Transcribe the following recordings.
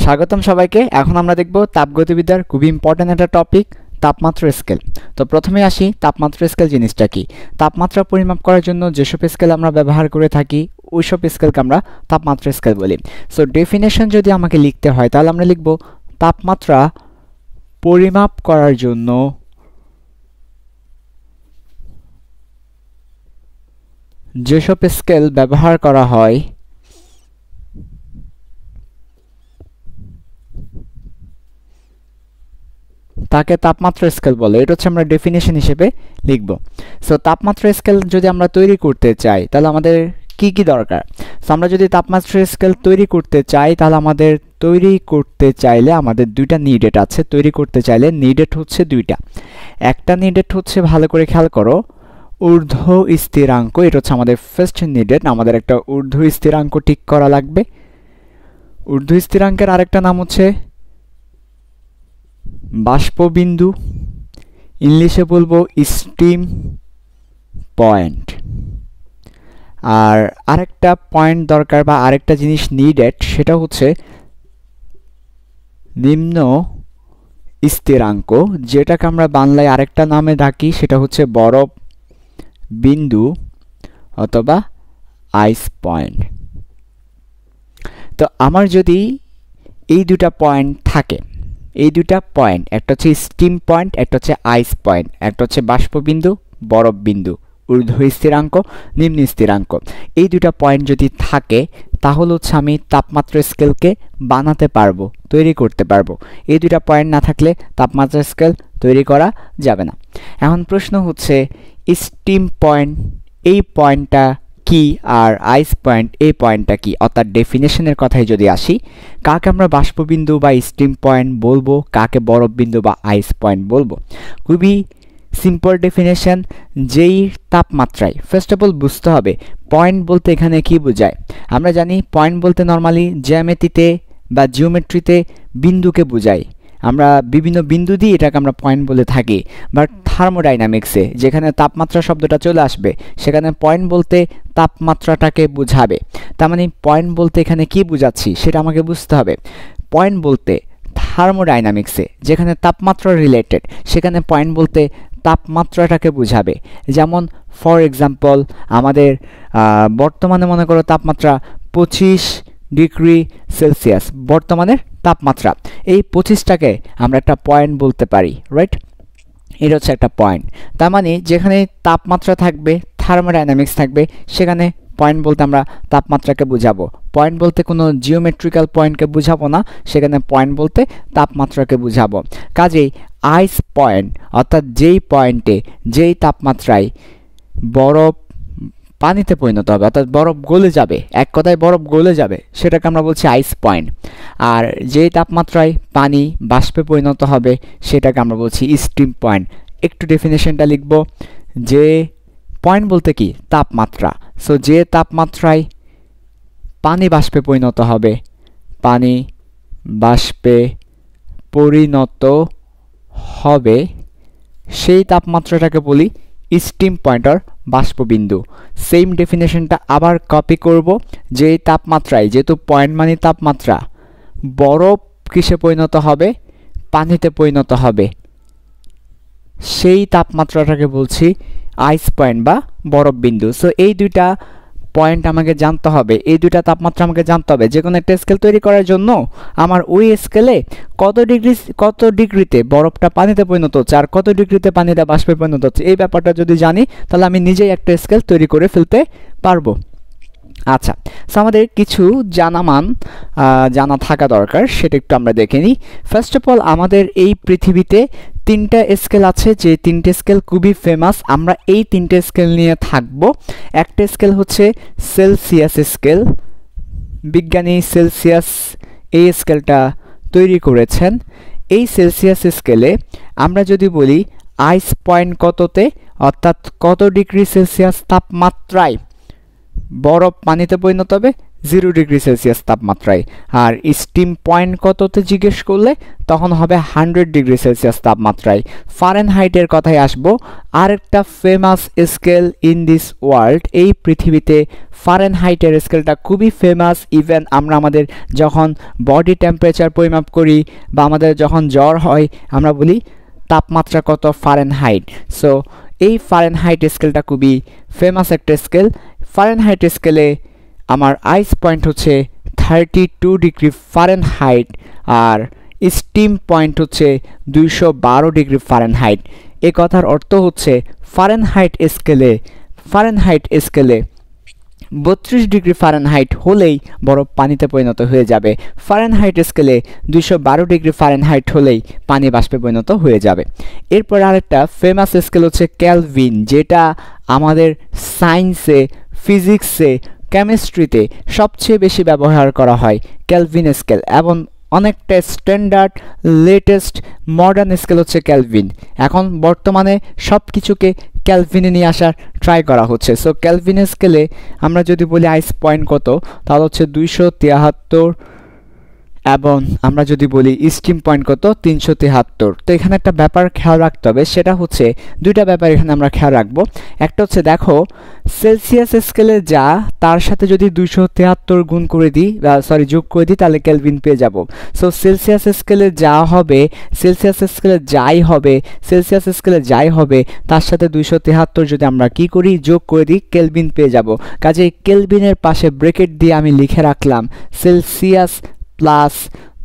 স্বাগতম সবাইকে। এখন আমরা দেখব তাপগতিবিদ্যার খুবই ইম্পর্টেন্ট একটা টপিক, তাপমাত্রা স্কেল। তো প্রথমে আসি তাপমাত্রা স্কেল জিনিসটা কি। তাপমাত্রা পরিমাপ করার জন্য যেসব স্কেল আমরা ব্যবহার করে থাকি ওইসব স্কেলকে আমরা তাপমাত্রা স্কেল বলি। সো ডেফিনেশন যদি আমাকে লিখতে হয় তাহলে আমরা লিখব তাপমাত্রা পরিমাপ করার জন্য যেসব স্কেল ব্যবহার করা হয় তাকে তাপমাত্রা স্কেল বলে। এটা হচ্ছে আমরা ডেফিনেশন হিসেবে লিখব। সো তাপমাত্রা স্কেল যদি আমরা তৈরি করতে চাই তাহলে আমাদের কি কি দরকার। সো আমরা যদি তাপমাত্রা স্কেল তৈরি করতে চাই তাহলে আমাদের আমাদের দুইটা নিডেড আছে। তৈরি করতে চাইলে নিডেড হচ্ছে দুইটা। একটা নিডেড হচ্ছে, ভালো করে খেয়াল করো, ঊর্ধ্ব স্থিরাঙ্ক। এটা হচ্ছে আমাদের ফার্স্ট নিডেড। আমাদের একটা ঊর্ধ্ব স্থিরাঙ্ক ঠিক করা লাগবে। ঊর্ধ্ব স্থিরাঙ্কের আরেকটা নাম হচ্ছে বাষ্পবিন্দু, ইংলিশে বলবো স্টিম পয়েন্ট। আর আরেকটা পয়েন্ট দরকার বা আরেকটা জিনিস নিডেড, সেটা হচ্ছে নিম্ন স্থিরাঙ্ক, যেটাকে আমরা বাংলায় আরেকটা নামে ডাকি, সেটা হচ্ছে বরফ বিন্দু অথবা আইস পয়েন্ট। তো আমার যদি এই দুটা পয়েন্ট থাকে, এই দুটা পয়েন্ট, একটা হচ্ছে স্টিম পয়েন্ট, একটা হচ্ছে আইস পয়েন্ট, একটা হচ্ছে বাষ্পবিন্দু, বরফ বিন্দু, ঊর্ধ্ব স্থিরাঙ্ক, নিম্ন স্থিরাঙ্ক, এই দুটা পয়েন্ট যদি থাকে তাহলে হচ্ছে আমি তাপমাত্রা স্কেলকে বানাতে পারবো, তৈরি করতে পারবো। এই দুটা পয়েন্ট না থাকলে তাপমাত্রা স্কেল তৈরি করা যাবে না। এখন প্রশ্ন হচ্ছে স্টিম পয়েন্ট এই পয়েন্টটা কি আর আইস পয়েন্ট এই পয়েন্টটা কি। অর্থাৎ ডেফিনেশনের কথায় যদি আসি, কাকে আমরা বাষ্পবিন্দু বা স্টিম পয়েন্ট বলবো, কাকে বরফ বিন্দু বা আইস পয়েন্ট বলবো। খুবই সিম্পল ডেফিনেশন। যেই তাপমাত্রায়, ফার্স্ট অফ অল বুঝতে হবে পয়েন্ট বলতে এখানে কি বোঝায়। আমরা জানি পয়েন্ট বলতে নর্মালি জ্যামিতিতে বা জিওমেট্রিতে বিন্দুকে বোঝায়। আমরা বিভিন্ন বিন্দু দিয়ে এটাকে আমরা পয়েন্ট বলে থাকি। বাট থার্মোডাইনামিক্সে যেখানে তাপমাত্রা শব্দটা চলে আসবে সেখানে পয়েন্ট বলতে তাপমাত্রাটাকে বোঝাবে। তার মানে পয়েন্ট বলতে এখানে কি বোঝাচ্ছি সেটা আমাকে বুঝতে হবে। পয়েন্ট বলতে থার্মোডাইনামিক্সে যেখানে তাপমাত্রা রিলেটেড সেখানে পয়েন্ট বলতে তাপমাত্রাটাকে বোঝাবে। যেমন ফর এক্সাম্পল আমাদের বর্তমানে মনে করো তাপমাত্রা 25 ডিগ্রি সেলসিয়াস বর্তমানের তাপমাত্রা। এই 25টাকে আমরা একটা পয়েন্ট বলতে পারি, রাইট? এটা হচ্ছে একটা পয়েন্ট। তার মানে যেখানে তাপমাত্রা থাকবে, থার্মোডাইনামিক্স থাকবে, সেখানে পয়েন্ট বলতে আমরা তাপমাত্রাকে বুঝাবো। পয়েন্ট বলতে কোনো জিওমেট্রিক্যাল পয়েন্টকে বুঝাবো না, সেখানে পয়েন্ট বলতে তাপমাত্রাকে বুঝাবো। কাজেই আইস পয়েন্ট অর্থাৎ যেই পয়েন্টে যেই তাপমাত্রায় বরফ পানিতে পরিণত হবে, অর্থাৎ বরফ গলে যাবে, এক কথায় বরফ গলে যাবে, সেটাকে আমরা বলছি আইস পয়েন্ট। আর যেই তাপমাত্রায় পানি বাষ্পে পরিণত হবে সেটাকে আমরা বলছি স্টিম পয়েন্ট। একটু ডেফিনেশনটা লিখব। যে পয়েন্ট বলতে কি তাপমাত্রা। সো যে তাপমাত্রায় পানি বাষ্পে পরিণত হবে, পানি বাষ্পে পরিণত হবে সেই তাপমাত্রাটাকে বলি স্টিম পয়েন্ট আর বাষ্পবিন্দু। সেম ডেফিনেশনটা আবার কপি করব। যে তাপমাত্রায়, যেহেতু পয়েন্ট মানে তাপমাত্রা, বরফ কিসে পরিণত হবে, পানিতে পরিণত হবে, সেই তাপমাত্রাটাকে বলছি আইস পয়েন্ট বা বরফ বিন্দু। সো এই দুইটা পয়েন্ট আমাকে জানতে হবে, এই দুইটা তাপমাত্রা আমাকে জানতে হবে। যে কোনো একটা স্কেল তৈরি করার জন্য আমার ওই স্কেলে কত ডিগ্রিতে বরফটা পানিতে পরিণত হচ্ছে আর কত ডিগ্রিতে পানিটা বাষ্পে পরিণত হচ্ছে, এই ব্যাপারটা যদি জানি তাহলে আমি নিজেই একটা স্কেল তৈরি করে ফেলতে পারবো। আচ্ছা, সো আমাদের কিছু জানা থাকা দরকার, সেটা একটু আমরা দেখে নিই। ফার্স্ট অফ অল আমাদের এই পৃথিবীতে 3টা স্কেল আছে, যে 3টে স্কেল খুবই ফেমাস। আমরা এই 3টে স্কেল নিয়ে থাকব। একটা স্কেল হচ্ছে সেলসিয়াস স্কেল। বিজ্ঞানী সেলসিয়াস এই স্কেলটা তৈরি করেছেন। এই সেলসিয়াস স্কেলে আমরা যদি বলি আইস পয়েন্ট কততে, অর্থাৎ কত ডিগ্রি সেলসিয়াস তাপমাত্রায় বরফ পানিতে পরিণত হবে, 0 ডিগ্রি সেলসিয়াস তাপমাত্রায়। আর স্টিম পয়েন্ট কততে জিজ্ঞেস করলে তখন হবে 100 ডিগ্রি সেলসিয়াস তাপমাত্রায়। ফারেনহাইটের কথায় আসবো, আরেকটা famous scale in this world, এই পৃথিবীতে ফারেনহাইটের স্কেলটা খুবই ফেমাস। ইভেন আমরা আমাদের যখন বডি টেম্পারেচার পরিমাপ করি বা আমাদের যখন জ্বর হয় আমরা বলি তাপমাত্রা কত, ফারেনহাইট। সো এই ফারেনহাইট স্কেলটা খুবই ফেমাস একটা স্কেল। ফারেনহাইট স্কেলে আমার আইস পয়েন্ট হচ্ছে 32 ডিগ্রি ফারেনহাইট আর স্টিম পয়েন্ট হচ্ছে 212 ডিগ্রি ফারেনহাইট। এ কথার অর্থ হচ্ছে ফারেনহাইট স্কেলে 32 ডিগ্রি ফারেনহাইট হলেই বরফ পানিতে পরিণত হয়ে যাবে। ফারেনহাইট স্কেলে 212 ডিগ্রি ফারেনহাইট হলেই পানি বাষ্পে পরিণত হয়ে যাবে। এরপর আরেকটা ফেমাস স্কেল হচ্ছে কেলভিন, যেটা আমাদের সায়েন্সে, ফিজিক্সে, কেমিস্ট্রিতে সবচেয়ে বেশি ব্যবহার করা হয় কেলভিন স্কেল, এবং অনেকটা স্ট্যান্ডার্ড লেটেস্ট মডার্ন স্কেল হচ্ছে কেলভিন। এখন বর্তমানে সব কিছুকে কেলভিনে নিয়ে আসার ট্রাই করা হচ্ছে। সো কেলভিন স্কেলে আমরা যদি বলি আইস পয়েন্ট কত, তাহলে হচ্ছে 273, এবং আমরা যদি বলি স্টিম পয়েন্ট কত, 373। তো এখানে একটা ব্যাপার খেয়াল রাখতে হবে, সেটা হচ্ছে দুইটা ব্যাপার এখানে আমরা খেয়াল রাখবো। একটা হচ্ছে দেখো সেলসিয়াস স্কেলে যা, তার সাথে যদি 273 গুণ করে দিই, যোগ করে দিই, তাহলে কেলভিন পেয়ে যাব। সো সেলসিয়াস স্কেলে যা হবে, সেলসিয়াস স্কেলে যাই হবে তার সাথে 273 যদি আমরা কি করি, যোগ করে দিই, কেলভিন পেয়ে যাব। কাজেই কেলভিনের পাশে ব্র্যাকেট দিয়ে আমি লিখে রাখলাম সেলসিয়াস প্লাস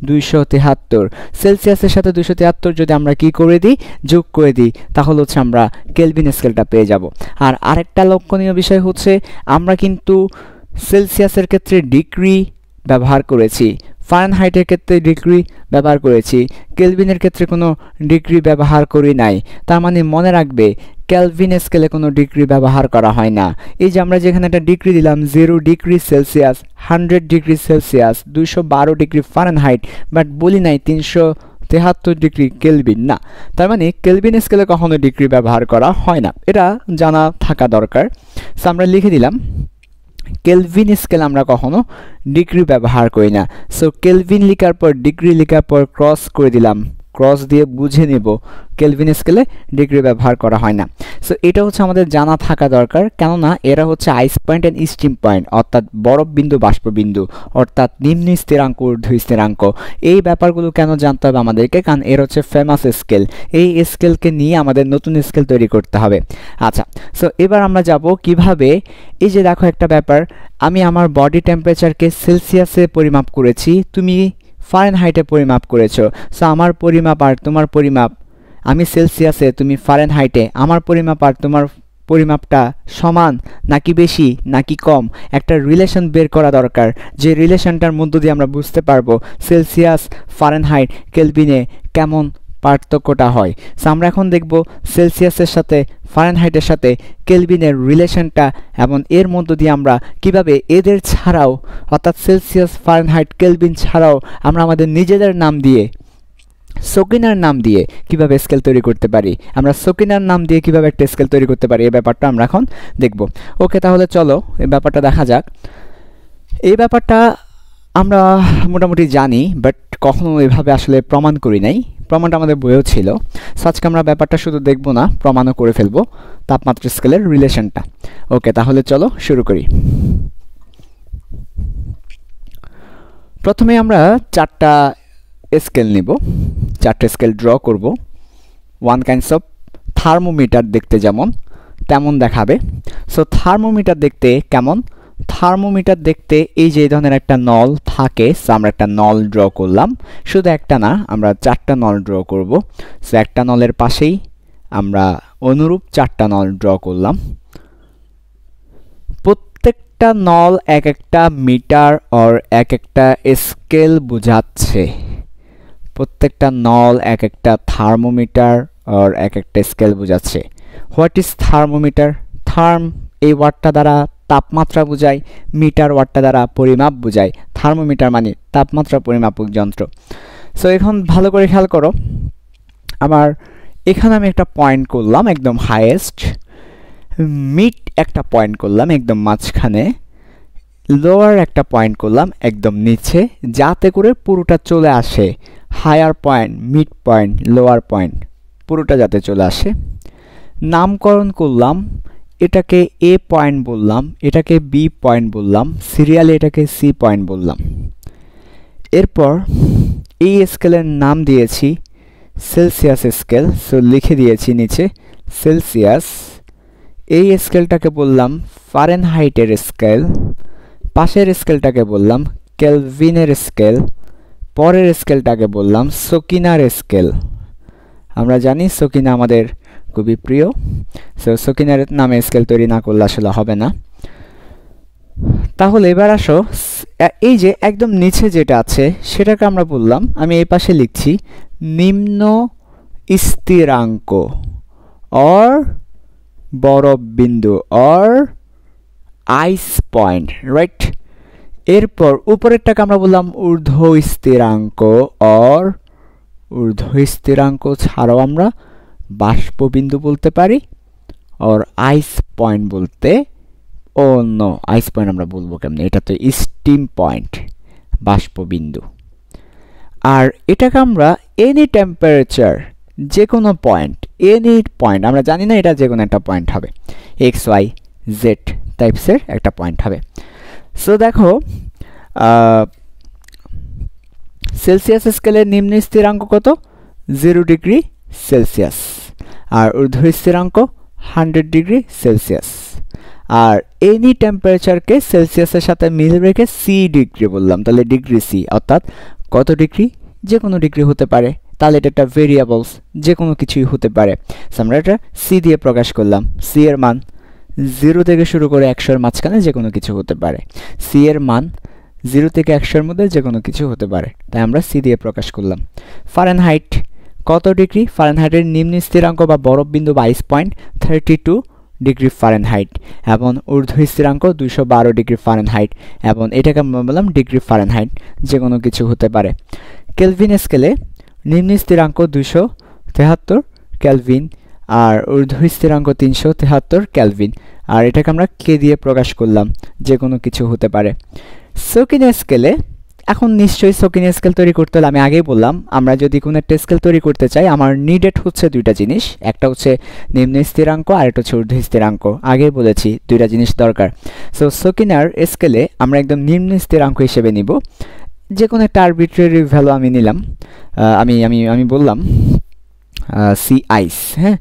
273। সেলসিয়াসের সাথে 273 যদি আমরা কি করে দিই, যোগ করে দিই, তাহলে হচ্ছে আমরা কেলভিন স্কেলটা পেয়ে যাব। আর আরেকটা লক্ষণীয় বিষয় হচ্ছে আমরা কিন্তু সেলসিয়াসের ক্ষেত্রে ডিগ্রি ব্যবহার করেছি, ফারেনহাইটের ক্ষেত্রে ডিগ্রি ব্যবহার করেছি, কেলভিনের ক্ষেত্রে কোনো ডিগ্রি ব্যবহার করি নাই। তার মানে মনে রাখবে কেলভিন স্কেলে কোনো ডিগ্রি ব্যবহার করা হয় না। এই যে আমরা যেখানে একটা ডিগ্রি দিলাম 0 degree Celsius, 100 degree Celsius, 212 degree Fahrenheit, but বলি নাই 373 ডিগ্রি কেলভিন না। তার মানে কেলভিন স্কেলে কখনো ডিগ্রি ব্যবহার করা হয় না, এটা জানা থাকা দরকার। সো আমরা লিখে দিলাম কেলভিন স্কেল আমরা কখনো ডিগ্রি ব্যবহার করি না। সো কেলভিন লেখার পর ডিগ্রি লেখার পর ক্রস করে দিলাম, ক্রস দিয়ে বুঝে নেব কেলভিন স্কেলে ডিগ্রি ব্যবহার করা হয় না। সো এটা হচ্ছে আমাদের জানা থাকা দরকার, কেননা এরা হচ্ছে আইস পয়েন্ট অ্যান্ড স্টিম পয়েন্ট, অর্থাৎ বরফ বিন্দু, বাষ্প বিন্দু, অর্থাৎ নিম্ন স্থিরাঙ্ক, ঊর্ধ্ব স্থিরাঙ্ক। এই ব্যাপারগুলো কেন জানতে হবে আমাদেরকে, কারণ এর হচ্ছে ফেমাস স্কেল। এই স্কেলকে নিয়ে আমাদের নতুন স্কেল তৈরি করতে হবে। আচ্ছা, সো এবার আমরা যাব কিভাবে। এই যে দেখো একটা ব্যাপার, আমি আমার বডি টেম্পারেচারকে সেলসিয়াসে পরিমাপ করেছি, তুমি ফারেনহাইটে পরিমাপ করেছো। সো আমার পরিমাপ আর তোমার পরিমাপ, আমি সেলসিয়াসে, তুমি ফারেনহাইটে, আমার পরিমাপ আর তোমার পরিমাপটা সমান নাকি বেশি নাকি কম, একটা রিলেশন বের করা দরকার। যে রিলেশনটার মধ্য দিয়ে আমরা বুঝতে পারবো সেলসিয়াস, ফারেনহাইট, কেলভিনে কেমন পার্থক্যটা হয়। সো আমরা এখন দেখব সেলসিয়াসের সাথে, ফারেনহাইটের সাথে কেলভিনের রিলেশনটা, এবং এর মধ্য দিয়ে আমরা কিভাবে এদের ছাড়াও, অর্থাৎ সেলসিয়াস, ফারেনহাইট, কেলভিন ছাড়াও আমরা আমাদের নিজেদের নাম দিয়ে, সোকিনার নাম দিয়ে কিভাবে স্কেল তৈরি করতে পারি, আমরা সোকিনার নাম দিয়ে কিভাবে একটা স্কেল তৈরি করতে পারি, এই ব্যাপারটা আমরা এখন দেখব। ওকে, তাহলে চলো এই ব্যাপারটা দেখা যাক। এই ব্যাপারটা আমরা মোটামুটি জানি, বাট কখনো এভাবে আসলে প্রমাণ করি নাই। প্রমাণটা আমাদের বইয়েও ছিল। সো আজকে আমরা ব্যাপারটা শুধু দেখব না, প্রমাণও করে ফেলবো তাপমাত্রা স্কেলের রিলেশনটা। ওকে, তাহলে চলো শুরু করি। প্রথমে আমরা 4টা স্কেল নিব, 4টে স্কেল ড্র করব। ওয়ান কাইন্ডস অফ থার্মোমিটার দেখতে যেমন তেমন দেখাবে। সো থার্মোমিটার দেখতে কেমন, থার্মোমিটার দেখতে এই যে ধরনের একটা নল থাকে। সো আমরা একটা নল ড্র করলাম, শুধু একটা না, আমরা 4টা নল ড্র করব। সো একটা নলের পাশেই আমরা অনুরূপ 4টা নল ড্র করলাম। প্রত্যেকটা নল এক একটা মিটার আর এক একটা স্কেল বোঝাচ্ছে। প্রত্যেকটা নল এক একটা থার্মোমিটার আর এক একটা স্কেল বোঝাচ্ছে। What is thermometer? থার্ম এই ওয়ার্ডটা দ্বারা তাপমাত্রা বোঝায়, মিটার ওয়ার্ডটা দ্বারা পরিমাপ বোঝায়। থার্মোমিটার মানে তাপমাত্রা পরিমাপক যন্ত্র। সো এখন ভালো করে খেয়াল করো, আমার এখানে আমি একটা পয়েন্ট করলাম একদম হাইয়েস্ট, মিড একটা পয়েন্ট করলাম একদম মাঝখানে, লোয়ার একটা পয়েন্ট করলাম একদম নিচে, যাতে করে পুরোটা চলে আসে higher point, mid point, lower point, পুরোটা যাতে চলে আসে। নামকরণ করলাম, এটাকে এ পয়েন্ট বললাম, এটাকে বি পয়েন্ট বললাম, সিরিয়ালে এটাকে সি পয়েন্ট বললাম। এরপর এই স্কেলের নাম দিয়েছি সেলসিয়াস স্কেল, সো লিখে দিয়েছি নিচে সেলসিয়াস। এই স্কেলটাকে বললাম ফারেনহাইটের স্কেল, পাশের স্কেলটাকে বললাম কেলভিনের স্কেল, পরের স্কেলটাকে বললাম সকিনার স্কেল। আমরা জানি সকিনা আমাদের খুবই প্রিয়, সো সকিনার নামে স্কেল তৈরি না করলে আসলে হবে না। তাহলে এবার আসো, এই যে একদম নিচে যেটা আছে সেটাকে আমরা বললাম, আমি এই পাশে লিখছি নিম্ন স্থিরাঙ্ক অর বরফ বিন্দু অর আইস পয়েন্ট, রাইট। এরপর উপরেরটাকে আমরা বললাম ঊর্ধ্ব স্থিরাঙ্ক অর ঊর্ধ্ব স্থিরাঙ্ক ছাড়াও আমরা বাষ্পবিন্দু বলতে পারি, অর আইস পয়েন্ট বলতে, ও নো, আইস পয়েন্ট আমরা বলবো কেমনে, এটা তো স্টিম পয়েন্ট, বাষ্পবিন্দু। আর এটাকে আমরা এনি টেম্পারেচার, যে কোনো পয়েন্ট, এনি পয়েন্ট, আমরা জানি না এটা যে কোনো একটা পয়েন্ট হবে, এক্স ওয়াই জেড টাইপসের একটা পয়েন্ট হবে। সো দেখো সেলসিয়াস স্কেলের নিম্ন স্থিরাঙ্ক কত, 0 ডিগ্রি সেলসিয়াস, আর ঊর্ধ্ব স্থিরাঙ্ক 100 ডিগ্রি সেলসিয়াস। আর এনি টেম্পারেচারকে সেলসিয়াসের সাথে মিল রেখে সি ডিগ্রি বললাম, তাহলে ডিগ্রি সি, অর্থাৎ কত ডিগ্রি, যে কোনো ডিগ্রি হতে পারে, তাহলে এটা একটা ভেরিয়েবলস, যে কোনো কিছুই হতে পারে। আমরা এটা সি দিয়ে প্রকাশ করলাম, সি এর মান 0 থেকে শুরু করে 100 এর মাঝখানে যে কোনো কিছু হতে পারে, সি এর মান 0 থেকে 100 এর মধ্যে যে কোনো কিছু হতে পারে, তাই আমরা সি দিয়ে প্রকাশ করলাম। ফারেনহাইট কত ডিগ্রি, ফারেনহাইটের নিম্ন স্থিরাঙ্ক বা বরফ বিন্দু বা আইস পয়েন্ট 32 ডিগ্রি ফারেনহাইট, এবং ঊর্ধ্ব স্থিরাঙ্ক 212 ডিগ্রি ফারেনহাইট, এবং এটাকে আমরা বললাম ডিগ্রি ফারেনহাইট, যে কোনো কিছু হতে পারে। কেলভিন স্কেলে নিম্ন স্থিরাঙ্ক 273 কেলভিন, আর ঊর্ধ্ব স্থিরাঙ্ক 373 কেলভিন, আর এটাকে আমরা কে দিয়ে প্রকাশ করলাম, যে কোনো কিছু হতে পারে। সকিনা স্কেলে, এখন নিশ্চয়ই সকিনা স্কেল তৈরি করতে হলে আমি আগেই বললাম, আমরা যদি কোনো একটা স্কেল তৈরি করতে চাই আমার নিডেড হচ্ছে দুইটা জিনিস, একটা হচ্ছে নিম্ন স্থিরাঙ্ক আর একটা হচ্ছে ঊর্ধ্ব স্থিরাঙ্ক, আগেই বলেছি দুইটা জিনিস দরকার। সো সকিনার স্কেলে আমরা একদম নিম্ন স্থিরাঙ্ক হিসেবে নিব, যে কোনো একটা আরবিট্রারি ভ্যালু আমি নিলাম, আমি বললাম সি আইস, হ্যাঁ,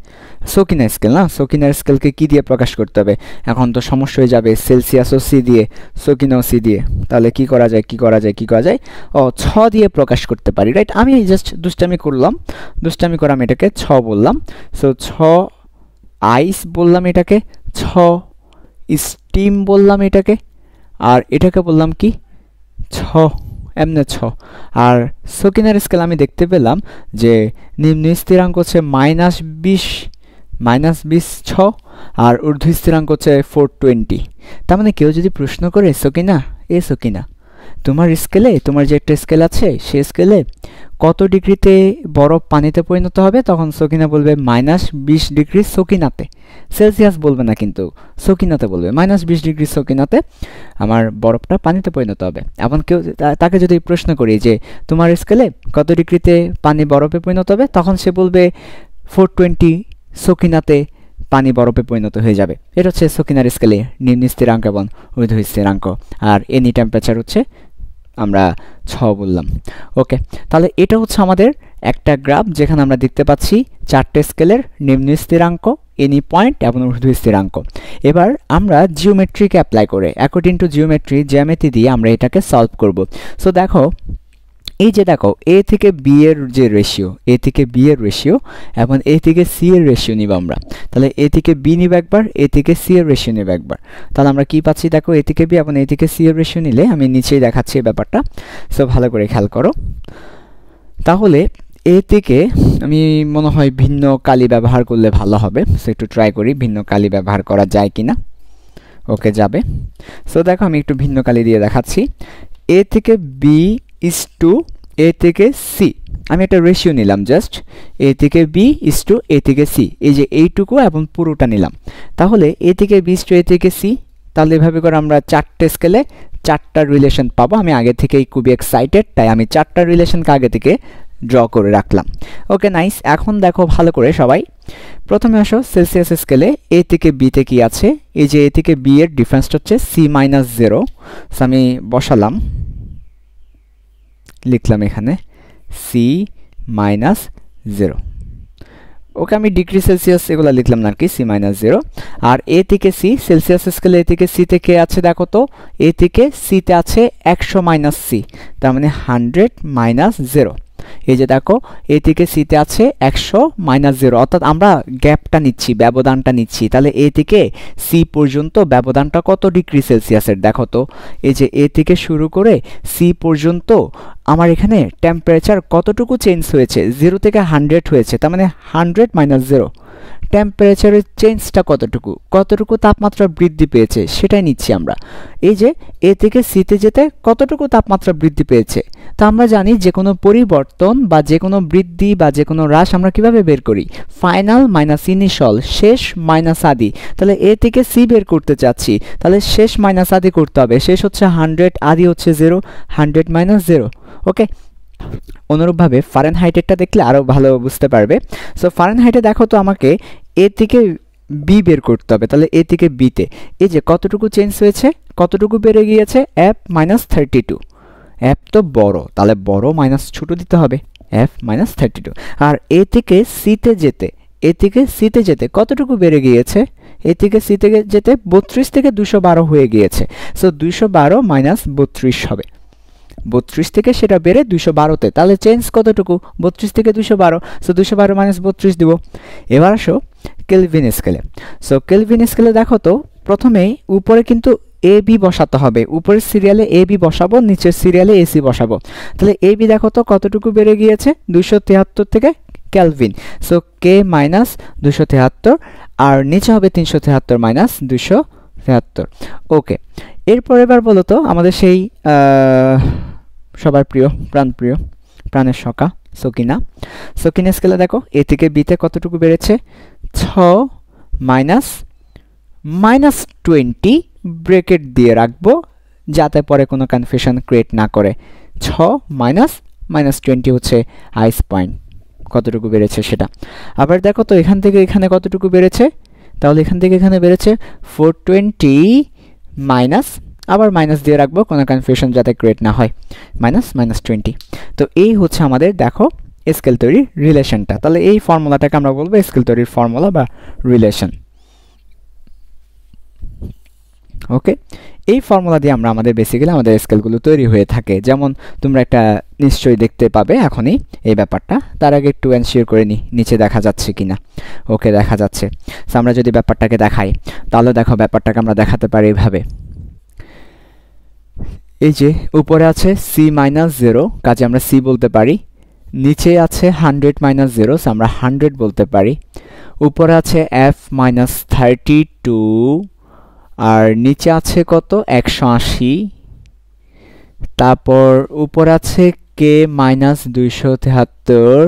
সকিনা স্কেল না, সকিনার স্কেলকে কি দিয়ে প্রকাশ করতে হবে, এখন তো সমস্যা হয়ে যাবে, সেলসিয়াসও সি দিয়ে, সকিনাও সি দিয়ে, তাহলে কি করা যায়, ও 6 দিয়ে প্রকাশ করতে পারি, রাইট। আমি জাস্ট দুষ্টামি করলাম, দুষ্টামি করে আমি এটাকে 6 বললাম, সো 6 আইস বললাম, এটাকে 6 স্টিম বললাম এটাকে, আর এটাকে বললাম কি 6, এমনি 6। আর সকিনার স্কেল আমি দেখতে পেলাম যে নিম্ন স্থিরাঙ্ক হচ্ছে -20 6, আর ঊর্ধ্ব স্থিরাঙ্ক হচ্ছে 420। তার মানে কেউ যদি প্রশ্ন করে সকিনা, সকিনা তোমার স্কেলে, তোমার যে একটা স্কেল আছে সেই স্কেলে কত ডিগ্রিতে বরফ পানিতে পরিণত হবে, তখন সকিনা বলবে -20 ডিগ্রি সকিনাতে, সেলসিয়াস বলবে না, কিন্তু সকিনাতে বলবে, -20 ডিগ্রি সকিনাতে আমার বরফটা পানিতে পরিণত হবে। এখন কেউ তাকে যদি প্রশ্ন করি যে তোমার স্কেলে কত ডিগ্রিতে পানি বরফে পরিণত হবে, তখন সে বলবে 420 সকিনাতে পানি বরফে পরিণত হয়ে যাবে। এটা হচ্ছে সকিনার স্কেলে নিম্ন স্থিরাঙ্ক এবং ঊর্ধ্ব স্থিরাঙ্ক, আর এনি টেম্পারেচার হচ্ছে আমরা 6 বললাম। ওকে, তাহলে এটা হচ্ছে আমাদের একটা গ্রাফ, যেখানে আমরা দেখতে পাচ্ছি 4টে স্কেলের নিম্ন স্থিরাঙ্ক, এনি পয়েন্ট এবং ঊর্ধ্ব স্থিরাঙ্ক। এবার আমরা জিওমেট্রিকে অ্যাপ্লাই করে, অ্যাকর্ডিং টু জিওমেট্রি, জ্যামিতি দিয়ে আমরা এটাকে সলভ করব। সো দেখো, এই যে দেখো এ থেকে বি এর যে রেশিও, এ থেকে বি এর রেশিও এবং এ থেকে সি এর রেশিও নিব আমরা, তাহলে এ থেকে বি নিব একবার, এ থেকে সি এর রেশিও নিব একবার, তাহলে আমরা কি পাচ্ছি দেখো, এ থেকে বি এবং এ থেকে সি এর রেশিও নিলে, আমি নিচেই দেখাচ্ছি এই ব্যাপারটা, সো ভালো করে খেয়াল করো। তাহলে এ থেকে আমি মনে হয় ভিন্ন কালি ব্যবহার করলে ভালো হবে, সো একটু ট্রাই করি ভিন্ন কালি ব্যবহার করা যায় কিনা। ওকে, যাবে। সো দেখো আমি একটু ভিন্ন কালি দিয়ে দেখাচ্ছি। এ থেকে বি ইস টু এ থেকে সি, আমি একটা রেশিও নিলাম, জাস্ট এ থেকে বি ইস টু এ থেকে সি, এই যে এইটুকু এবং পুরোটা নিলাম। তাহলে এ থেকে বি ইস টু এ থেকে সি, তাহলে এভাবে করে আমরা 4টে স্কেলে 4টা রিলেশন পাবো। আমি আগে থেকেই খুবই এক্সাইটেড, তাই আমি 4টা রিলেশনকে আগে থেকে ড্র করে রাখলাম। Okay nice. এখন দেখো ভালো করে সবাই, প্রথমে আসো সেলসিয়াস স্কেলে এ থেকে বিতে কি আছে। এই যে এ থেকে বি এর ডিফারেন্সটা হচ্ছে C-0। সো আমি বসালাম, লিখলাম এখানে C-0। ওকে, আমি ডিগ্রি সেলসিয়াস এগুলো লিখলাম না আর কি, C-0। আর এ থেকে সি, সেলসিয়াস স্কেলে এ থেকে সিতে কে আছে দেখো তো, এ থেকে সিতে আছে 100 - C, তার মানে 100 - 0। এই যে দেখো এ থেকে সিতে আছে 100 - 0, অর্থাৎ আমরা গ্যাপটা নিচ্ছি, ব্যবধানটা নিচ্ছি। তাহলে এ থেকে সি পর্যন্ত ব্যবধানটা কত ডিগ্রি সেলসিয়াসের দেখো তো। এই যে এ থেকে শুরু করে সি পর্যন্ত আমার এখানে টেম্পারেচার কতটুকু চেঞ্জ হয়েছে, 0 থেকে 100 হয়েছে, তার মানে 100 - 0। টেম্পারেচারের চেঞ্জটা কতটুকু তাপমাত্রা বৃদ্ধি পেয়েছে সেটাই নিচ্ছি আমরা। এই যে এ থেকে সিতে যেতে কতটুকু তাপমাত্রা বৃদ্ধি পেয়েছে, তা আমরা জানি যে কোনো পরিবর্তন বা যে কোনো বৃদ্ধি বা যে কোনো হ্রাস আমরা কিভাবে বের করি, ফাইনাল মাইনাস ইনিশিয়াল, শেষ মাইনাস আদি। তাহলে এ থেকে সি বের করতে চাচ্ছি, তাহলে শেষ মাইনাস আদি করতে হবে। শেষ হচ্ছে 100, আদি হচ্ছে 0, 100 - 0। ওকে, অনুরূপভাবে ফারেনহাইটেরটা দেখলে আরও ভালো বুঝতে পারবে। সো ফারেনহাইটে দেখো তো আমাকে এ থেকে বি বের করতে হবে। তাহলে এ থেকে বিতে এই যে কতটুকু চেঞ্জ হয়েছে, কতটুকু বেড়ে গিয়েছে, F-32। F তো বড়, তাহলে বড় মাইনাস ছোট দিতে হবে, F-32। আর এ থেকে সিতে যেতে কতটুকু বেড়ে গিয়েছে, এ থেকে সি থেকে যেতে 32 থেকে 212 হয়ে গিয়েছে। সো 212 - 32 হবে, 32 থেকে সেটা বেড়ে 212-তে। তাহলে চেঞ্জ কতটুকু, 32 থেকে 212। সো 212 - 32 দিব। এবার আসো কেলভিন স্কেলে। সো কেলভিন স্কেলে দেখো তো প্রথমেই উপরে কিন্তু এ বি বসাতে হবে। উপরের সিরিয়ালে এ বি বসাবো, নিচের সিরিয়ালে এসি বসাবো। তাহলে এ বি দেখো তো কতটুকু বেড়ে গিয়েছে, 273 থেকে কেলভিন। সো কে মাইনাস 273, আর নিচে হবে 373 - 273। ওকে, এরপর এবার বলো তো আমাদের সেই সবার প্রিয়, প্রাণের সখা সকিনা। সকিনা স্কেলে দেখো এ থেকে বিতে কতটুকু বেড়েছে, 6 - -20 ব্রেকেট দিয়ে রাখবো যাতে পরে কোনো কনফিউশন ক্রিয়েট না করে। 6 - -20 হচ্ছে আইস পয়েন্ট, কতটুকু বেড়েছে সেটা। আবার দেখো তো এখান থেকে এখানে কতটুকু বেড়েছে, তাহলে এখান থেকে এখানে বেড়েছে 420 মাইনাস, আবার মাইনাস দিয়ে রাখবো কোনো কনফিউশন যাতে ক্রিয়েট না হয়, -20। তো এই হচ্ছে আমাদের দেখো স্কেল তৈরির রিলেশনটা। তাহলে এই ফর্মুলাটাকে আমরা বলবো স্কেল তৈরির ফর্মুলা বা রিলেশন। ওকে, এই ফর্মুলা দিয়ে আমরা আমাদের বেসিক্যালি আমাদের স্কেলগুলো তৈরি হয়ে থাকে। যেমন তোমরা একটা নিশ্চয়ই দেখতে পাবে এখনই এই ব্যাপারটা, তার আগে একটু এনশিওর করে নিই নিচে দেখা যাচ্ছে কিনা। ওকে, দেখা যাচ্ছে। সো আমরা যদি ব্যাপারটাকে দেখাই তাহলে দেখো ব্যাপারটাকে আমরা দেখাতে পারি এইভাবে। এই যে উপরে আছে C-0, কাজে আমরা C বলতে পারি। নিচে আছে 100 - 0, সো আমরা 100 বলতে পারি। উপরে আছে F-32, আর নিচে আছে কত, 180। তারপর উপরে আছে K-273,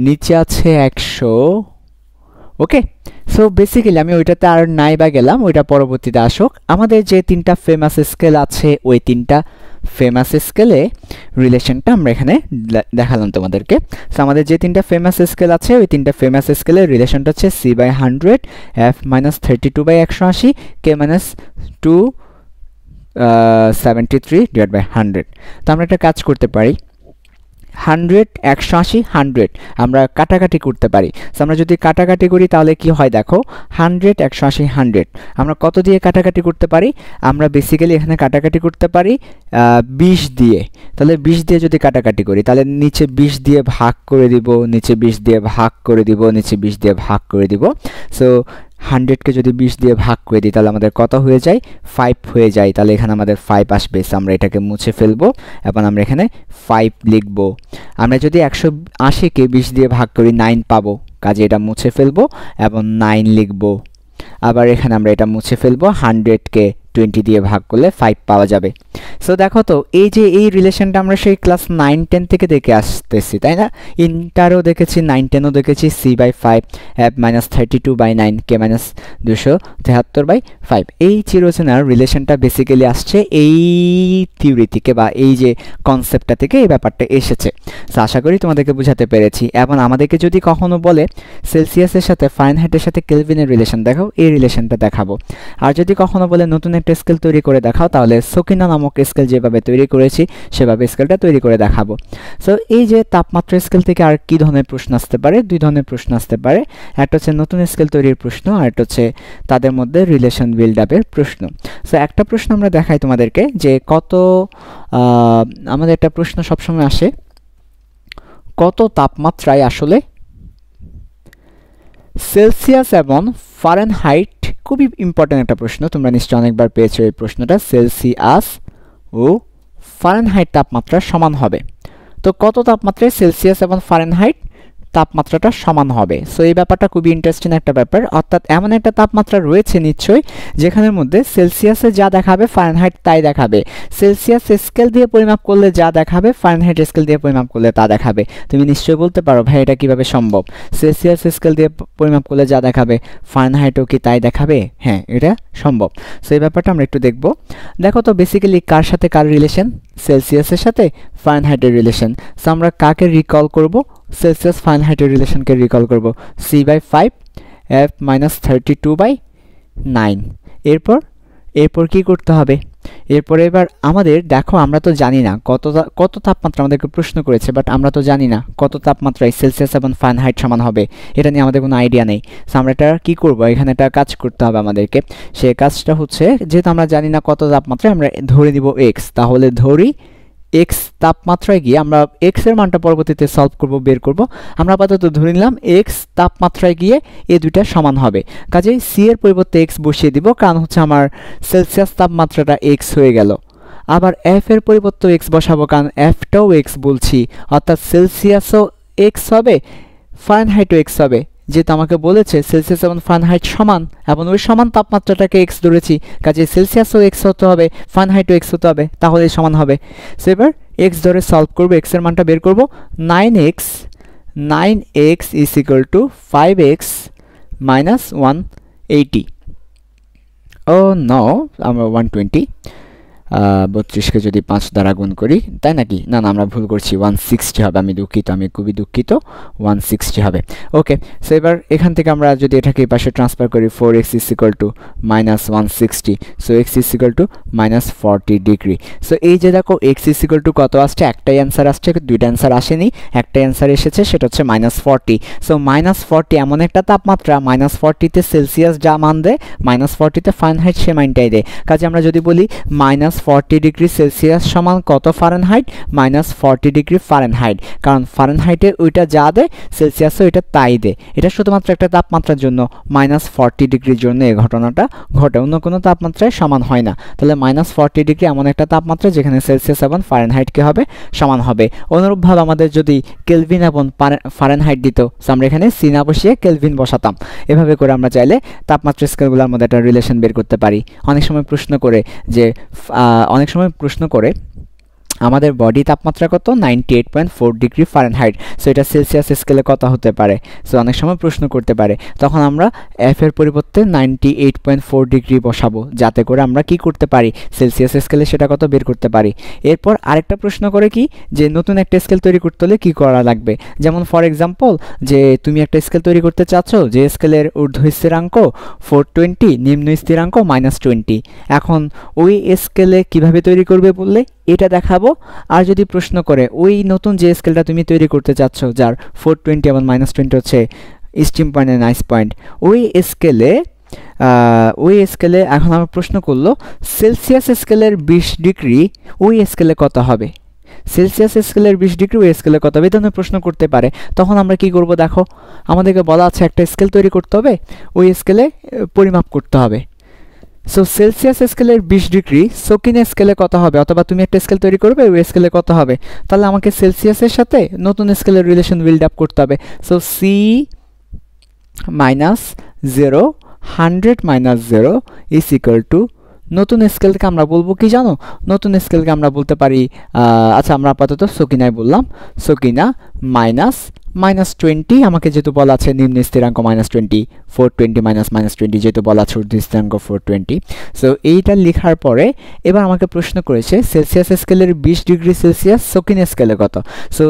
নিচে আছে 100। ওকে, সো বেসিক্যালি আমি ওইটাতে আর নাই বা গেলাম, ওইটা পরবর্তীতে আসুক। আমাদের যে 3টা ফেমাস স্কেল আছে ওই 3টা ফেমাস স্কেলে রিলেশনটা আমরা এখানে দেখালাম তোমাদেরকে। সো আমাদের যে 3টা ফেমাস স্কেল আছে ওই 3টা ফেমাস স্কেলের রিলেশনটা হচ্ছে C/100, F-32/180, K-273/100। তো আমরা একটা কাজ করতে পারি, 100, 180, 100 আমরা কাটাকাটি করতে পারি। সো আমরা যদি কাটাকাটি করি তাহলে কি হয় দেখো, 100, 180, 100 আমরা কত দিয়ে কাটাকাটি করতে পারি, আমরা বেসিক্যালি এখানে কাটাকাটি করতে পারি 20 দিয়ে। তাহলে 20 দিয়ে যদি কাটাকাটি করি তাহলে নিচে 20 দিয়ে ভাগ করে দিব, নিচে 20 দিয়ে ভাগ করে দিব, নিচে 20 দিয়ে ভাগ করে দিব। সো 100কে যদি 20 দিয়ে ভাগ করে দিই তাহলে আমাদের কত হয়ে যায়, 5 হয়ে যায়। তাহলে এখানে আমাদের 5 আসবে। সো আমরা এটাকে মুছে ফেলবো এবং আমরা এখানে 5 লিখব। আমরা যদি 180কে 20 দিয়ে ভাগ করি 9 পাবো, কাজে এটা মুছে ফেলবো এবং 9 লিখব। আবার এখানে আমরা এটা মুছে ফেলবো, 100কে 20 দিয়ে ভাগ করলে 5 পাওয়া যাবে। সো দেখো তো এই যে এই রিলেশনটা আমরা সেই ক্লাস 9-10 থেকে দেখে আসতেছি, তাই না? ইন্টারও দেখেছি, 9-10ও দেখেছি, c/5 f - 32/9 k - 273/5। এই চিরচেনার রিলেশনটা বেসিক্যালি আসছে এই থিওরি থেকে বা এই যে কনসেপ্টটা থেকে এই ব্যাপারটা এসেছে। সো আশা করি তোমাদেরকে বোঝাতে পেরেছি। এবং আমাদেরকে যদি কখনো বলে সেলসিয়াসের সাথে ফারেনহাইটের সাথে কেলভিনের রিলেশন দেখাও, এই রিলেশনটা দেখাবো। আর যদি কখনো বলে নতুন একটা স্কেল তৈরি করে দেখাও, তাহলে সকিনা নামক স্কেল যেভাবে তৈরি করেছি সেভাবে স্কেলটা তৈরি করে দেখাবো। সো এই যে তাপমাত্রা স্কেল থেকে আর কি ধরনের প্রশ্ন আসতে পারে? দুই ধরনের প্রশ্ন আসতে পারে। একটা হচ্ছে নতুন স্কেল তৈরির প্রশ্ন, আর একটা হচ্ছে তাদের মধ্যে রিলেশন বিল্ড আপের প্রশ্ন। সো একটা প্রশ্ন আমরা দেখাই তোমাদেরকে যে আমাদের একটা প্রশ্ন সবসময় আসে, কত তাপমাত্রায় আসলে সেলসিয়াস এবং ফারেনহাইট, খুবই ইম্পর্টেন্ট একটা প্রশ্ন, তোমরা নিশ্চয়ই অনেকবার পেয়েছো এই প্রশ্নটা, সেলসিয়াস ও ফারেনহাইট তাপমাত্রা সমান হবে। তো কত তাপমাত্রায় সেলসিয়াস এবং ফারেনহাইট তাপমাত্রাটা সমান হবে? সো এই ব্যাপারটা খুবই ইন্টারেস্টিং একটা ব্যাপার। অর্থাৎ এমন একটা তাপমাত্রা রয়েছে নিশ্চয়ই যেখানের মধ্যে সেলসিয়াসে যা দেখাবে ফারেনহাইট তাই দেখাবে, সেলসিয়াস স্কেল দিয়ে পরিমাপ করলে যা দেখাবে ফারেনহাইট স্কেল দিয়ে পরিমাপ করলে তা দেখাবে। তুমি নিশ্চয়ই বলতে পারো ভাই এটা কিভাবে সম্ভব? সেলসিয়াস স্কেল দিয়ে পরিমাপ করলে যা দেখাবে ফারেনহাইটও কি তাই দেখাবে? হ্যাঁ, এটা সম্ভব। সো এই ব্যাপারটা আমরা একটু দেখব। দেখো তো বেসিক্যালি কার সাথে কার রিলেশন? সেলসিয়াসের সাথে ফারেনহাইটের রিলেশন। সো আমরা কাকে রিকল করব? সেলসিয়াস ফারেনহাইটের রিলেশনকে রিকল করব, c/5 f - 32/9। এরপর কি করতে হবে? এরপরে এবার আমাদের দেখো, আমরা তো জানি না কত তাপমাত্রা আমাদেরকে প্রশ্ন করেছে, বাট আমরা তো জানি না কত তাপমাত্রায় সেলসিয়াস এবং ফারেনহাইট সমান হবে, এটা নিয়ে আমাদের কোনো আইডিয়া নেই। সো আমরা এটা কী করবো? এখানে একটা কাজ করতে হবে আমাদেরকে। সে কাজটা হচ্ছে, যেহেতু আমরা জানি না কত তাপমাত্রায়, আমরা ধরে নিব এক্স। তাহলে ধরি এক্স তাপমাত্রায় গিয়ে আমরা এক্স এর মানটা পরবর্তীতে সলভ করব, বের করব। আমরা আপাতত ধরে নিলাম এক্স তাপমাত্রায় গিয়ে এই দুইটা সমান হবে। কাজেই সি এর পরিবর্তে এক্স বসিয়ে দিব, কারণ হচ্ছে আমার সেলসিয়াস তাপমাত্রাটা এক্স হয়ে গেল। আবার এফ এর পরিবর্তে এক্স বসাবো, কারণ এফটাও এক্স বলছি, অর্থাৎ সেলসিয়াসও এক্স হবে, ফারেনহাইটও এক্স হবে। যেহেতু আমাকে বলেছে সেলসিয়াস এবং ফারেনহাইট সমান এবং ওই সমান তাপমাত্রাটাকে এক্স ধরেছি, কাজে সেলসিয়াসও এক্স হতে হবে, ফারেনহাইটও এক্স হতে হবে, তাহলে সমান হবে। সো এবার এক্স ধরে সলভ করবো, এক্স এর মানটা বের করব। 9x is equal to 5x - 180। Oh no, আমরা 120, 32কে যদি 5 দ্বারা গুণ করি, তাই নাকি? না, আমরা ভুল করছি, 160 হবে। আমি দুঃখিত, আমি খুবই দুঃখিত, 160 হবে। ওকে, সো এবার এখান থেকে আমরা যদি এটাকে এই পাশে ট্রান্সফার করি, 4x is equal two -160, so x is equal two -40 degree. So এই যে দেখো x ইজ ইকুয়াল টু কত আসছে? একটাই অ্যান্সার আসছে, দুইটা অ্যান্সার আসেনি, একটাই অ্যান্সার এসেছে, সেটা হচ্ছে -40। সো -40 এমন একটা তাপমাত্রা, -40তে সেলসিয়াস যা মান দেয়, -40তে ফারেনহাইট সে মানটাই দেয়। কাজে আমরা যদি বলি -40 ডিগ্রি সেলসিয়াস সমান কত ফারেনহাইট? -40 ডিগ্রি ফারেনহাইট, কারণ ফারেনহাইটে ওইটা যা দেয় সেলসিয়াসে ওইটা তাই দেয়। এটা শুধুমাত্র একটা তাপমাত্রার জন্য, -40 ডিগ্রির জন্য এই ঘটনাটা ঘটে, অন্য কোনো তাপমাত্রায় সমান হয় না। তাহলে -40 ডিগ্রি এমন একটা তাপমাত্রা যেখানে সেলসিয়াস এবং ফারেনহাইট কি হবে? সমান হবে। অনুরূপভাবে আমাদের যদি কেলভিন এবং ফারেনহাইট দিত, আমরা এখানে সি না বসিয়ে কেলভিন বসাতাম। এভাবে করে আমরা চাইলে তাপমাত্রা স্কেলগুলোর মধ্যে একটা রিলেশন বের করতে পারি। অনেক সময় প্রশ্ন করে আমাদের বডি তাপমাত্রা কত? 98.4 ডিগ্রি ফারেনহাইট। সো এটা সেলসিয়াস স্কেলে কত হতে পারে? সো অনেক সময় প্রশ্ন করতে পারে, তখন আমরা এফ এর পরিবর্তে 98.4 ডিগ্রি বসাবো, যাতে করে আমরা কি করতে পারি? সেলসিয়াস স্কেলে সেটা কত বের করতে পারি। এরপর আরেকটা প্রশ্ন করে কি, যে নতুন একটা স্কেল তৈরি করতে হলে কি করা লাগবে? যেমন ফর এক্সাম্পল, যে তুমি একটা স্কেল তৈরি করতে চাচ্ছ যে স্কেলের ঊর্ধ্ব স্থিরাঙ্ক 420, নিম্ন স্থিরাঙ্ক -20। এখন ওই স্কেলে কিভাবে তৈরি করবে বললে এটা দেখাবো। আর যদি প্রশ্ন করে ওই নতুন যে স্কেলটা তুমি তৈরি করতে চাচ্ছ, যার 420 এবং -20 হচ্ছে steam point and ice point, ওই স্কেলে এখন আমার প্রশ্ন করলো সেলসিয়াস স্কেলের 20 ডিগ্রি ওই স্কেলে কত হবে? সেলসিয়াস স্কেলের 20 ডিগ্রি ওই স্কেলে কত হবে? এই ধরনের প্রশ্ন করতে পারে। তখন আমরা কি করব? দেখো, আমাদেরকে বলা আছে একটা স্কেল তৈরি করতে হবে, ওই স্কেলে পরিমাপ করতে হবে। সো সেলসিয়াস স্কেলের 20 ডিগ্রি সকিন স্কেলে কত হবে? অথবা তুমি একটা স্কেল তৈরি করবে, ওই স্কেলে কত হবে? তাহলে আমাকে সেলসিয়াসের সাথে নতুন স্কেলের রিলেশন বিল্ড আপ করতে হবে। So C - 0, 100 - 0 is equal to নতুন স্কেলকে আমরা বলবো কি জানো? নতুন স্কেলকে আমরা বলতে পারি আচ্ছা আমরা আপাতত সকিনায় বললাম, সকিনা -20 আমাকে যেহেতু বলা আছে নিম্ন স্থিরাঙ্ক -20, 420 -20 যেহেতু বলা আছে ঊর্ধ্ব স্থিরাঙ্ক 420। সো এইটা লেখার পরে এবার আমাকে প্রশ্ন করেছে সেলসিয়াস স্কেলের 20 ডিগ্রি সেলসিয়াস সকিনা স্কেলে কত। সো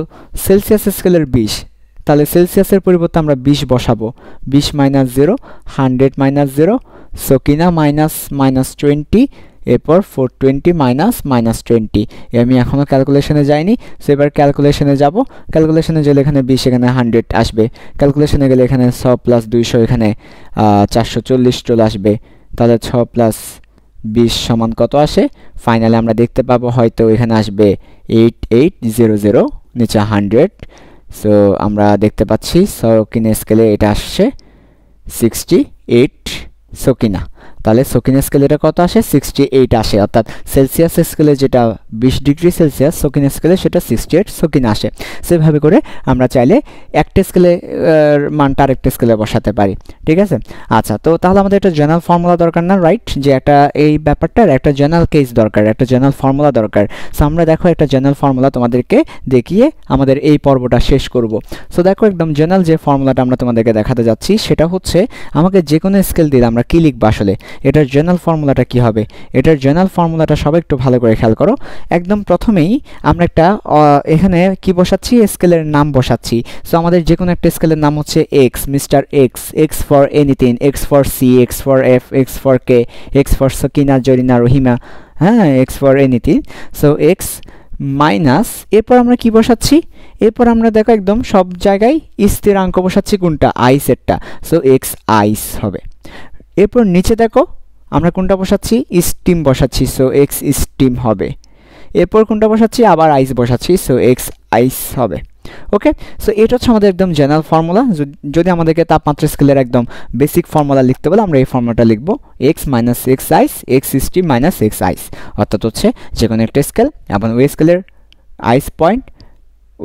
সেলসিয়াস স্কেলের 20, তাহলে সেলসিয়াসের পরিবর্তে আমরা 20 বসাবো, 20 - 0, 100 - 0, সকিনা -20, এরপর 420 -20। আমি এখনও ক্যালকুলেশনে যাইনি, সো এবার ক্যালকুলেশনে যাব। ক্যালকুলেশনে গেলে এখানে 20, এখানে 100 আসবে। ক্যালকুলেশনে গেলে এখানে 6 + 200, এখানে 440 চলে আসবে। তাহলে 6 + 20 সমান কত আসে? ফাইনালি আমরা দেখতে পাবো হয়তো এখানে আসবে 8800, নিচে 100। সো আমরা দেখতে পাচ্ছি সকিনা স্কেলে এটা আসছে 68 সকিনা। তাহলে সকিনা স্কেলে এটা কত আসে? 68 আসে, অর্থাৎ সেলসিয়াস স্কেলে যেটা 20 ডিগ্রি সেলসিয়াস, সকিনা স্কেলে সেটা 68 সকিনা আসে। সেভাবে করে আমরা চাইলে একটা স্কেলে মানটা আরেকটা স্কেলে বসাতে পারি, ঠিক আছে? আচ্ছা, তো তাহলে আমাদের একটা জেনারেল ফর্মুলা দরকার না, রাইট? যে একটা এই ব্যাপারটার একটা জেনারেল কেস দরকার, একটা জেনারেল ফর্মুলা দরকার। সো আমরা দেখো একটা জেনারেল ফর্মুলা তোমাদেরকে দেখিয়ে আমাদের এই পর্বটা শেষ করব। সো দেখো একদম জেনারেল যে ফর্মুলাটা আমরা তোমাদেরকে দেখাতে যাচ্ছি সেটা হচ্ছে, আমাকে যে কোনো স্কেল দিলে আমরা কি লিখবো আসলে, এটার জেনারেল ফর্মুলাটা কি হবে? এটার জেনারেল ফর্মুলাটা সবাই একটু ভালো করে খেয়াল করো। একদম প্রথমেই আমরা একটা এখানে কি বসাচ্ছি? স্কেলের নাম বসাচ্ছি। সো আমাদের যে কোনো একটা স্কেলের নাম হচ্ছে X, mister X, X for anything, X for C, X for F, X for K, X for Sakina, Jorina, Rahima, হ্যাঁ, X for anything. So X minus, এরপর আমরা কি বসাচ্ছি? এরপর আমরা দেখো একদম সব জায়গায় স্থিরাঙ্ক বসাচ্ছি, কোনটা? আইসেরটা। সো এক্স আইস হবে। এরপর নিচে দেখো আমরা কোনটা বসাচ্ছি? স্টিম বসাচ্ছি, সো এক্স স্টিম হবে। এরপর কোনটা বসাচ্ছি? আবার আইস বসাচ্ছি, সো এক্স আইস হবে। ওকে, সো এটা হচ্ছে আমাদের একদম জেনারেল ফর্মুলা। যদি আমাদেরকে তাপমাত্রা স্কেলের একদম বেসিক ফর্মুলা লিখতে বলে আমরা এই ফর্মুলাটা লিখব, X minus X ice, X steam minus X ice, অর্থাৎ হচ্ছে যে কোনো একটা স্কেল এবং ওই স্কেলের আইস পয়েন্ট,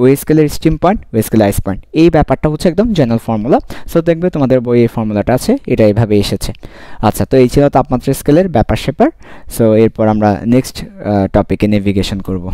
ওই স্কেলের স্টিম পয়েন্ট, ওই স্কেলের আইস পয়েন্ট, এই ব্যাপারটা হচ্ছে একদম জেনারেল ফর্মুলা। সো দেখবে তোমাদের বইয়ে এই ফর্মুলাটা আছে, এটা এইভাবে এসেছে। আচ্ছা, তো এই ছিল তাপমাত্রা স্কেলের ব্যাপার স্যাপার। সো এরপর আমরা নেক্সট টপিকে নেভিগেশন করব।